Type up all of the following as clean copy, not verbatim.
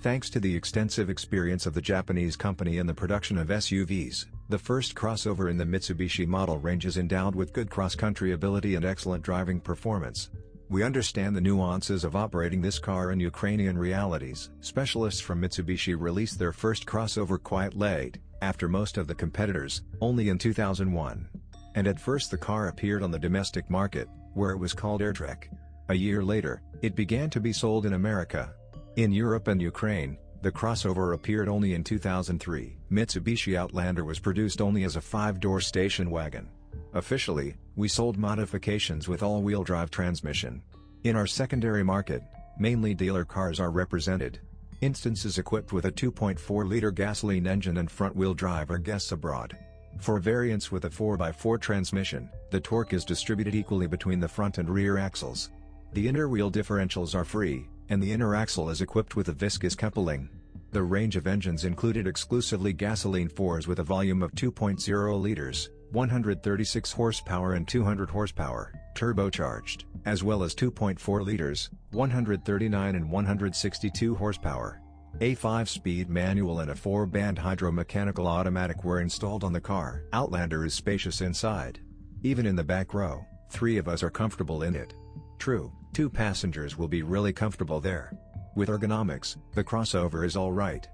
Thanks to the extensive experience of the Japanese company in the production of SUVs, the first crossover in the Mitsubishi model range is endowed with good cross-country ability and excellent driving performance. We understand the nuances of operating this car in Ukrainian realities. Specialists from Mitsubishi released their first crossover quite late, after most of the competitors, only in 2001. And at first the car appeared on the domestic market, where it was called AirTrek. A year later, it began to be sold in America. In Europe and Ukraine, the crossover appeared only in 2003. Mitsubishi Outlander was produced only as a 5-door station wagon. Officially, we sold modifications with all-wheel drive transmission. In our secondary market, mainly dealer cars are represented. Instances equipped with a 2.4-liter gasoline engine and front-wheel drive are guests abroad. For variants with a 4x4 transmission, the torque is distributed equally between the front and rear axles. The inner wheel differentials are free, and the inner axle is equipped with a viscous coupling. The range of engines included exclusively gasoline 4s with a volume of 2.0 liters, 136 horsepower and 200 horsepower, turbocharged, as well as 2.4 liters, 139 and 162 horsepower. A 5-speed manual and a 4-band hydro-mechanical automatic were installed on the car. Outlander is spacious inside. Even in the back row, 3 of us are comfortable in it. True, 2 passengers will be really comfortable there. With ergonomics, the crossover is alright.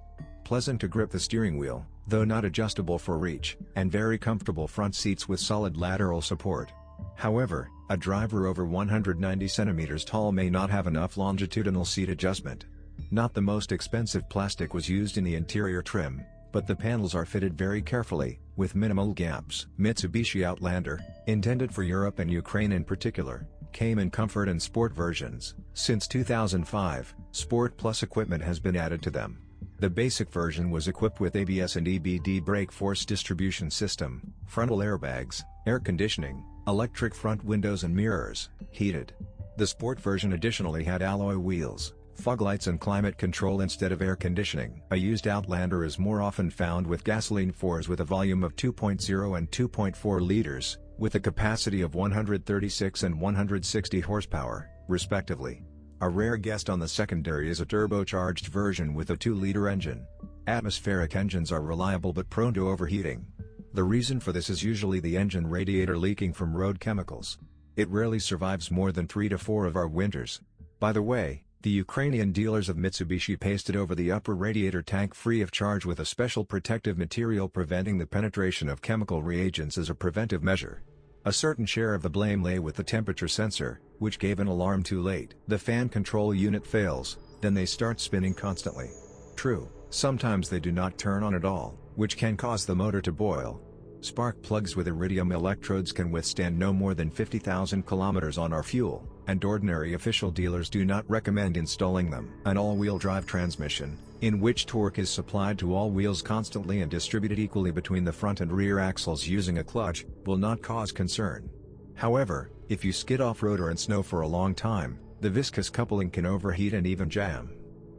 Pleasant to grip the steering wheel, though not adjustable for reach, and very comfortable front seats with solid lateral support. However, a driver over 190 cm tall may not have enough longitudinal seat adjustment. Not the most expensive plastic was used in the interior trim, but the panels are fitted very carefully, with minimal gaps. Mitsubishi Outlander, intended for Europe and Ukraine in particular, came in comfort and sport versions. Since 2005, Sport Plus equipment has been added to them. The basic version was equipped with ABS and EBD brake force distribution system, frontal airbags, air conditioning, electric front windows and mirrors, heated. The sport version additionally had alloy wheels, fog lights and climate control instead of air conditioning. A used Outlander is more often found with gasoline 4s with a volume of 2.0 and 2.4 liters, with a capacity of 136 and 160 horsepower, respectively. A rare guest on the secondary is a turbocharged version with a 2-liter engine. Atmospheric engines are reliable but prone to overheating. The reason for this is usually the engine radiator leaking from road chemicals. It rarely survives more than 3 to 4 of our winters. By the way, the Ukrainian dealers of Mitsubishi pasted over the upper radiator tank free of charge with a special protective material preventing the penetration of chemical reagents as a preventive measure. A certain share of the blame lay with the temperature sensor, which gave an alarm too late. The fan control unit fails, then they start spinning constantly. True, sometimes they do not turn on at all, which can cause the motor to boil. Spark plugs with iridium electrodes can withstand no more than 50,000 kilometers on our fuel, and ordinary official dealers do not recommend installing them. An all-wheel drive transmission, in which torque is supplied to all wheels constantly and distributed equally between the front and rear axles using a clutch, will not cause concern. However, if you skid off-road or in snow for a long time, the viscous coupling can overheat and even jam.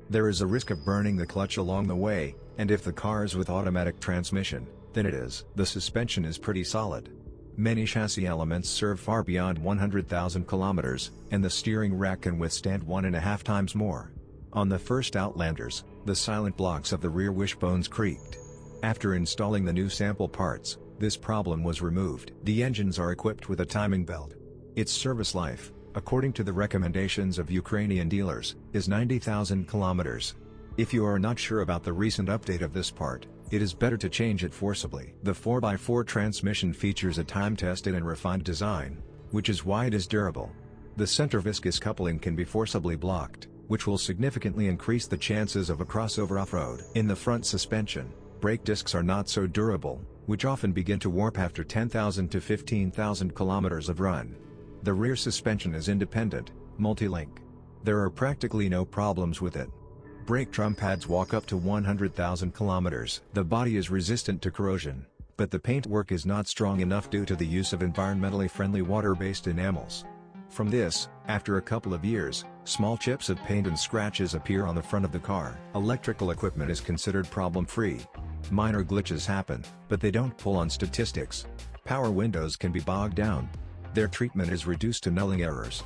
There is a risk of burning the clutch along the way, and if the car is with automatic transmission, then it is. The suspension is pretty solid. Many chassis elements serve far beyond 100,000 kilometers, and the steering rack can withstand 1.5 times more. On the first Outlanders, the silent blocks of the rear wishbones creaked. After installing the new sample parts, this problem was removed. The engines are equipped with a timing belt. Its service life, according to the recommendations of Ukrainian dealers, is 90,000 kilometers. If you are not sure about the recent update of this part, it is better to change it forcibly. The 4x4 transmission features a time-tested and refined design, which is why it is durable. The center viscous coupling can be forcibly blocked, which will significantly increase the chances of a crossover off-road. In the front suspension, brake discs are not so durable, which often begin to warp after 10,000 to 15,000 kilometers of run. The rear suspension is independent, multi-link. There are practically no problems with it. Brake drum pads walk up to 100,000 kilometers. The body is resistant to corrosion, but the paintwork is not strong enough due to the use of environmentally friendly water-based enamels. From this, after a couple of years, small chips of paint and scratches appear on the front of the car. Electrical equipment is considered problem-free. Minor glitches happen, but they don't pull on statistics. Power windows can be bogged down. Their treatment is reduced to nulling errors.